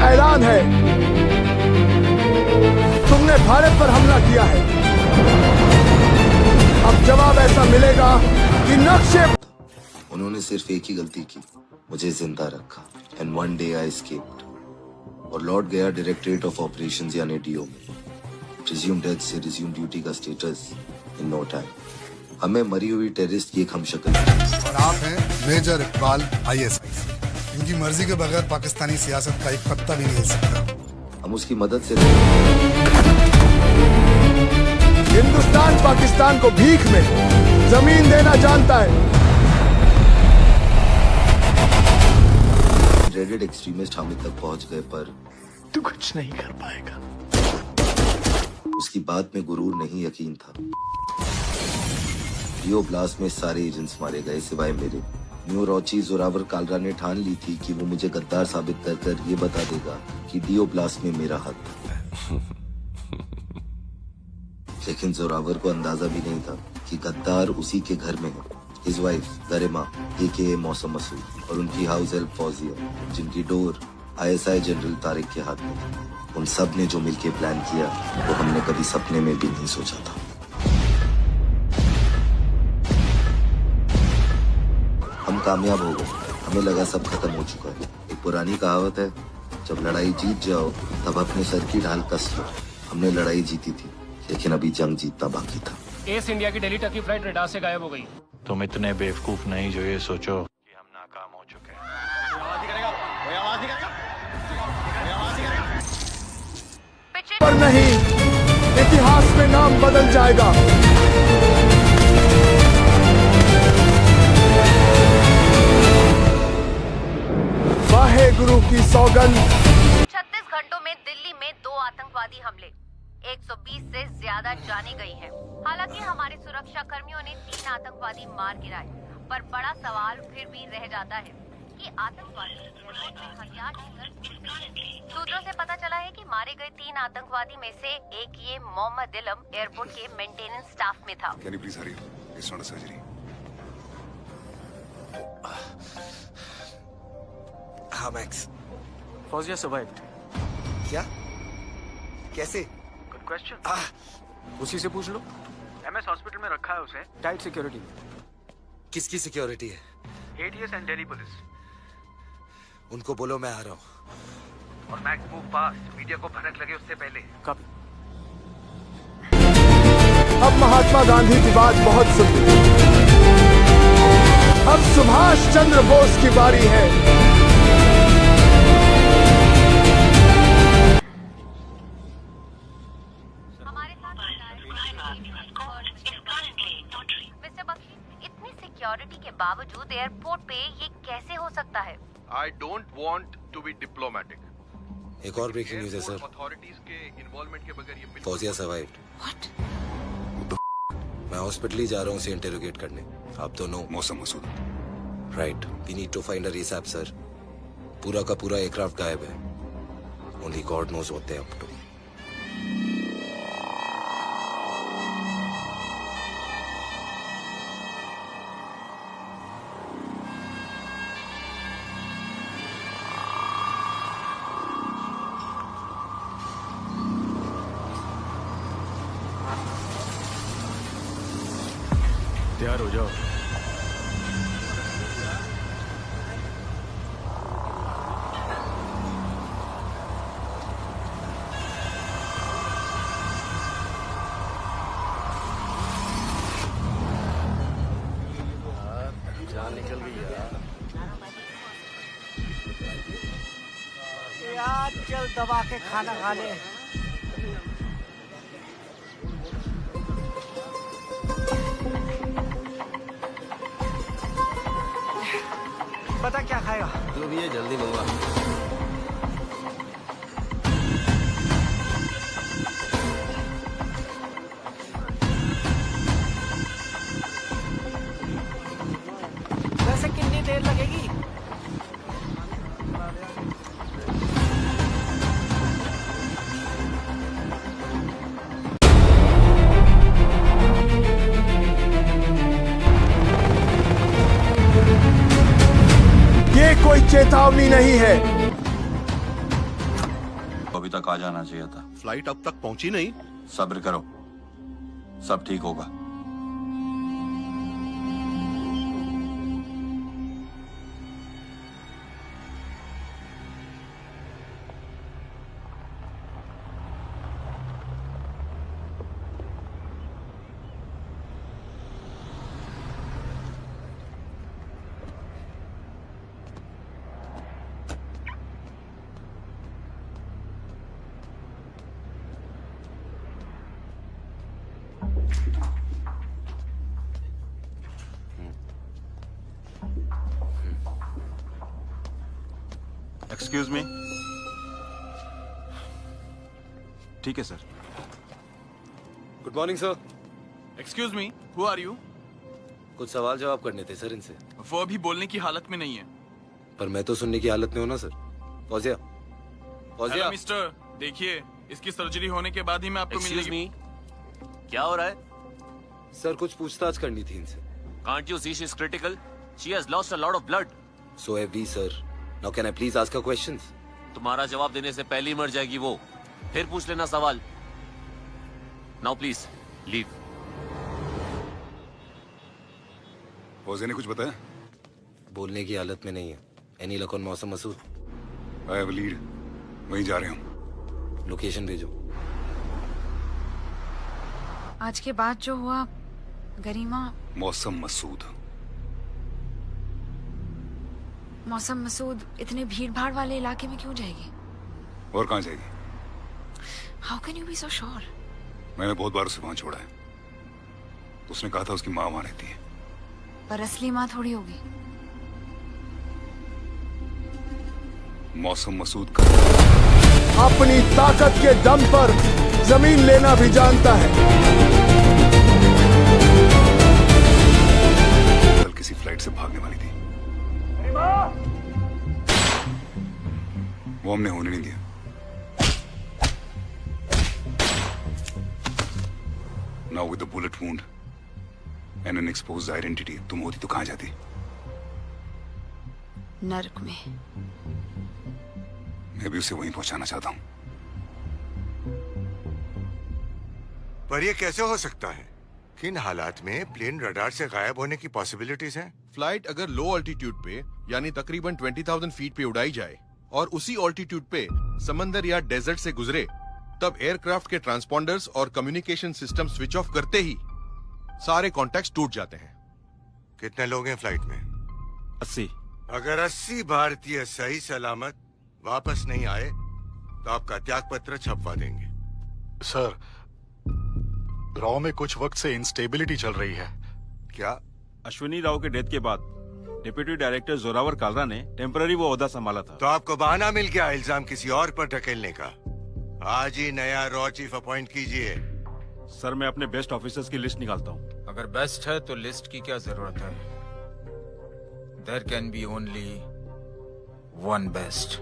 ऐलान है, तुमने भारत पर हमला किया है। अब जवाब ऐसा मिलेगा कि नक्शे। उन्होंने सिर्फ एक ही गलती की, मुझे जिंदा रखा। And one day I escaped और लौट गया डायरेक्टरेट ऑफ ऑपरेशंस यानी डीओ में। रिज्यूम डेथ से रिज्यूम ड्यूटी का स्टेटस इन नो टाइम। हमें मरी हुई टेररिस्ट की एक हमशक्ल। और आप हैं मेजर इकबाल ISI। इनकी मर्जी के बगैर पाकिस्तानी सियासत का एक पत्ता भी नहीं हिल सकता। हम उसकी मदद से हिंदुस्तान पाकिस्तान को भीख में जमीन देना जानता है। ड्रेडेड एक्सट्रीमिस्ट हामिद तक पहुंच गए, पर तू कुछ नहीं कर पाएगा। उसकी बात में गुरूर नहीं, यकीन था। डीओ ब्लास्ट में सारे एजेंट्स मारे गए सिवाय मेरे। न्यू रोची जोरावर कालरा ने ठान ली थी कि वो मुझे गद्दार साबित कर कर ये बता देगा कि डीओ ब्लास्ट में मेरा हाथ था। लेकिन जोरावर को अंदाजा भी नहीं था कि गद्दार उसी के घर में है। हिज वाइफ गरिमा AKA मौसम मसूद और उनकी हाउस हेल्प फौजिया, जिनकी डोर ISI जनरल तारिक के हाथ में थी। उन सब ने जो मिलके प्लान किया वो हमने कभी सपने में भी नहीं सोचा था। हम कामयाब हो गए। हमें लगा सब खत्म हो चुका है। एक पुरानी कहावत है, जब लड़ाई जीत जाओ तब अपने सर की ढाल कस लो। हमने लड़ाई जीती थी, लेकिन अभी जंग जीतना बाकी था। एस इंडिया की दिल्ली तक की फ्लाइट रडार से गायब हो गई। तुम इतने बेवकूफ नहीं जो ये सोचो कि हम नाकाम हो चुके हैं। पर नहीं, इतिहास में नाम बदल जाएगा। वाहे गुरु की सौगंध। 36 घंटों में दिल्ली में 2 आतंकवादी हमले, 120 से ज्यादा जाने गई हैं। हालांकि हमारे सुरक्षा कर्मियों ने 3 आतंकवादी मार गिराए, पर बड़ा सवाल फिर भी रह जाता है कि आतंकवादी एयरपोर्ट में हथियार लेकर। सूत्रों से पता चला है कि मारे गए 3 आतंकवादी में से एक ये मोहम्मद इलम एयरपोर्ट के मेंटेनेंस स्टाफ में था। Can you please hurry up? It's not a surgery. हाँ मैक्स। फौजिया सर्वाइव्ड। क्या? कैसे? Good question. उसी से पूछ लो। MS हॉस्पिटल में रखा है उसे, टाइट सिक्योरिटी। किसकी सिक्योरिटी है? ATS and Delhi police. उनको बोलो मैं आ रहा हूँ। और मैक्स मूव फास्ट, मीडिया को भनक लगे उससे पहले। कभी अब महात्मा गांधी की बात बहुत सुनी। अब सुभाष चंद्र बोस की बारी है। हमारे साथ मिस्टर बख्शी, इतनी सिक्योरिटी के बावजूद एयरपोर्ट पे ये कैसे हो सकता है? I don't want to be diplomatic. एक और ब्रेकिंग न्यूज़ है सर। अथॉरिटीज के इन्वॉल्वमेंट के बगैर ये फौजिया सर्वाइव्ड। मैं हॉस्पिटल ही जा रहा हूँ उसे इंटेरोगेट करने। आप दोनों मौसम मसूद। Right. We need to find a recap sir. पूरा का पूरा एयरक्राफ्ट गायब है। Only God knows what they up to. तैयार हो जाओ। जान निकल गई यार। चल दबा के खाना खा ले। बता क्या खाएगा? जो भी है जल्दी मंगवा। वैसे कितनी देर लगेगी? ये कोई चेतावनी नहीं है। अभी तक आ जाना चाहिए था। फ्लाइट अब तक पहुंची नहीं। सब्र करो, सब ठीक होगा। Excuse me. ठीक है sir. Good morning sir. Excuse me, who are you? कुछ सवाल जवाब करने थे सर इनसे। वो अभी बोलने की हालत में नहीं है। पर मैं तो सुनने की हालत में हूं ना सर। फौजिया, हेलो मिस्टर, देखिए इसकी सर्जरी होने के बाद ही मैं आपको Excuse मिलने me, क्या हो रहा है? सर कुछ पूछताछ करनी थी इनसे। Can't you see she's critical? She has lost a lot of blood. So have we, sir. Now can I please ask her questions? तुम्हारा जवाब देने से पहले ही मर जाएगी वो। फिर पूछ लेना सवाल। Now please leave. फौजी ने कुछ बताया? बोलने की हालत में नहीं है। एनी लक ऑन मौसम मसूद? आई हैव लीड, वहीं जा रहे हूँ। लोकेशन भेजो। आज के बाद जो हुआ, गरिमा। मौसम मसूद। मौसम मसूद इतने भीड़ भाड़ वाले इलाके में क्यों जाएगी? और कहाँ जाएगी? How can you be so sure? मैंने बहुत बार उसे वहां छोड़ा है। उसने कहा था उसकी माँ वहां रहती है। पर असली माँ थोड़ी होगी। मौसम मसूद का अपनी ताकत के दम पर जमीन लेना भी जानता है। कल किसी फ्लाइट से भागने वाली थी, वो हमने होने नहीं दिया। Now with the bullet wound and an exposed identity, तुम होती तो कहां जाती? नर्क में। मैं भी उसे वहीं पहुंचाना चाहता हूं। पर ये कैसे हो सकता है? किन हालात में प्लेन रडार से गायब होने की पॉसिबिलिटीज हैं? फ्लाइट अगर लो ऑल्टीट्यूड पे यानी तकरीबन 20,000 फीट पे उड़ाई जाए और उसी ऑल्टीट्यूड पे समंदर या डेजर्ट से गुजरे, तब एयरक्राफ्ट के ट्रांसपॉन्डर्स और कम्युनिकेशन सिस्टम स्विच ऑफ करते ही सारे कॉन्टैक्ट्स टूट जाते हैं। कितने लोग हैं फ्लाइट में? 80। अगर 80 भारतीय सही सलामत वापस नहीं आए तो आपका त्याग पत्र छपवा देंगे। सर, राव में कुछ वक्त से इंस्टेबिलिटी चल रही है। क्या? अश्विनी राव के डेथ के बाद डिप्टी डायरेक्टर जोरावर कालरा ने टेम्पररी वो ओहदा संभाला था। तो आपको बहाना मिल गया इल्जाम किसी और पर ढकेलने का। आज ही नया रॉ चीफ अपॉइंट कीजिए। सर, मैं अपने बेस्ट ऑफिसर्स की लिस्ट निकालता हूँ। अगर बेस्ट है तो लिस्ट की क्या जरूरत है? There can be only one best.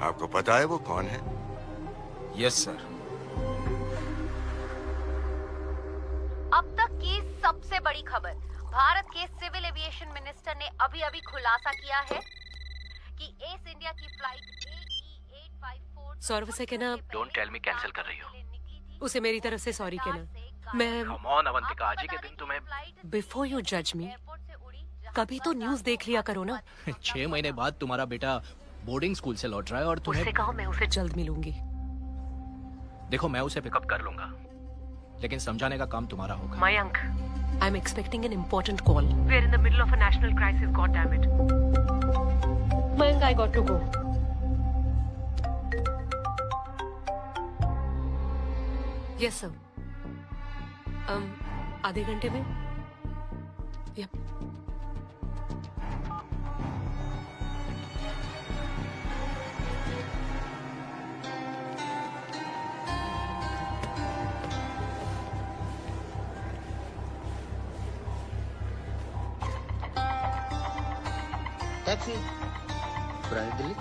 आपको पता है वो कौन है? Yes sir. अब तक की सबसे बड़ी खबर, भारत के सिविल एविएशन मिनिस्टर ने अभी अभी खुलासा किया है कि एस इंडिया की फ्लाइट AE854 सौरभ से कहना Don't tell me कैंसिल कर रही हो। उसे मेरी तरफ से सॉरी कहना। मैं Come on अवंतिका, आज ही के दिन तुम्हें। बिफोर यू जज मी, कभी तो न्यूज़ देख लिया करो ना। 6 महीने बाद तुम्हारा बेटा बोर्डिंग स्कूल से लौट रहा है और तुम्हें। उससे कहो मैं उसे जल्द मिलूंगी। देखो, मैं उसे पिकअप कर लूंगा, लेकिन समझाने का काम तुम्हारा होगा। Mayank, I am expecting an important call. We are in the middle of a national crisis, god damn it. Mayank, I got to go. Yes sir. आधे घंटे में। यप। टैक्सी पुरानी दिल्ली।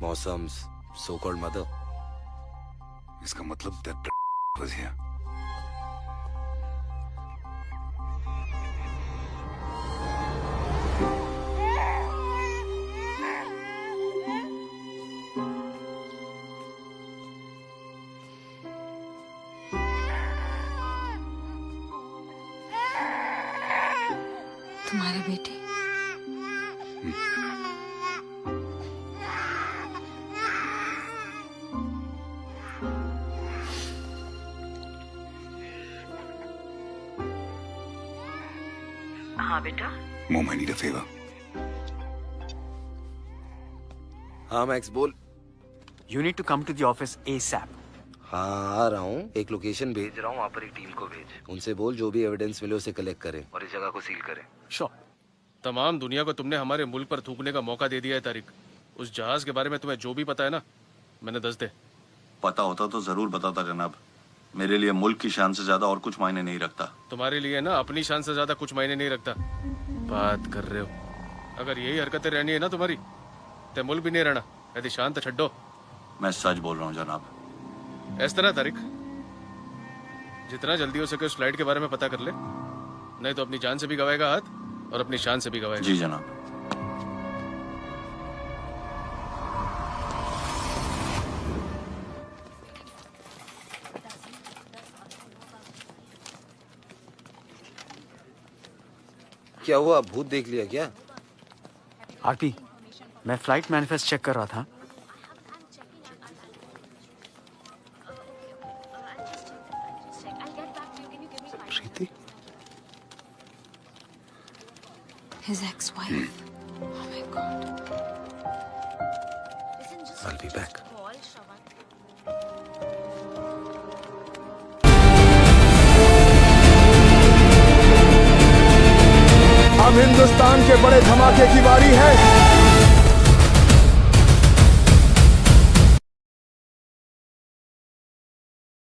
Mausam's so-called mother. इसका मतलब that was here. तुम्हारी बेटी। हाँ बेटा। Mom, I need a favor. हाँ मैक्स बोल। You need to come to the office ASAP. हाँ आ रहा हूँ, एक लोकेशन भेज रहा हूँ, वहाँ पर एक टीम को भेज, उनसे बोल जो भी एविडेंस मिले उसे कलेक्ट करें और इस जगह को सील करें। Sure. तमाम दुनिया को तुमने हमारे मुल्क पर थूकने का मौका दे दिया है तारिक। उस जहाज के बारे में तुम्हें जो भी पता है ना, मैंने दस दे। पता होता तो जरूर बताता जनाब। मेरे लिए मुल्क की शान से ज्यादा और कुछ मायने नहीं रखता। तुम्हारे लिए ना अपनी शान से ज्यादा कुछ मायने नहीं रखता। बात कर रहे हो, अगर यही हरकतें रहनी है ना तुम्हारी, तो मुल्क भी नहीं रहना। यदि शान तो छड्डो। मैं सच बोल रहा हूँ जनाब। इस तरह तारिक, जितना जल्दी हो सके उस फ्लाइट के बारे में पता कर ले, नहीं तो अपनी जान से भी गवाएगा हाथ और अपनी शान से भी गवाएगा। जी जनाब। क्या हुआ, भूत देख लिया क्या? आरपी, मैं फ्लाइट मैनिफेस्ट चेक कर रहा था। प्रीति? His ex-wife. Oh my God. I'll be back. अब हिंदुस्तान के बड़े धमाके की बारी है।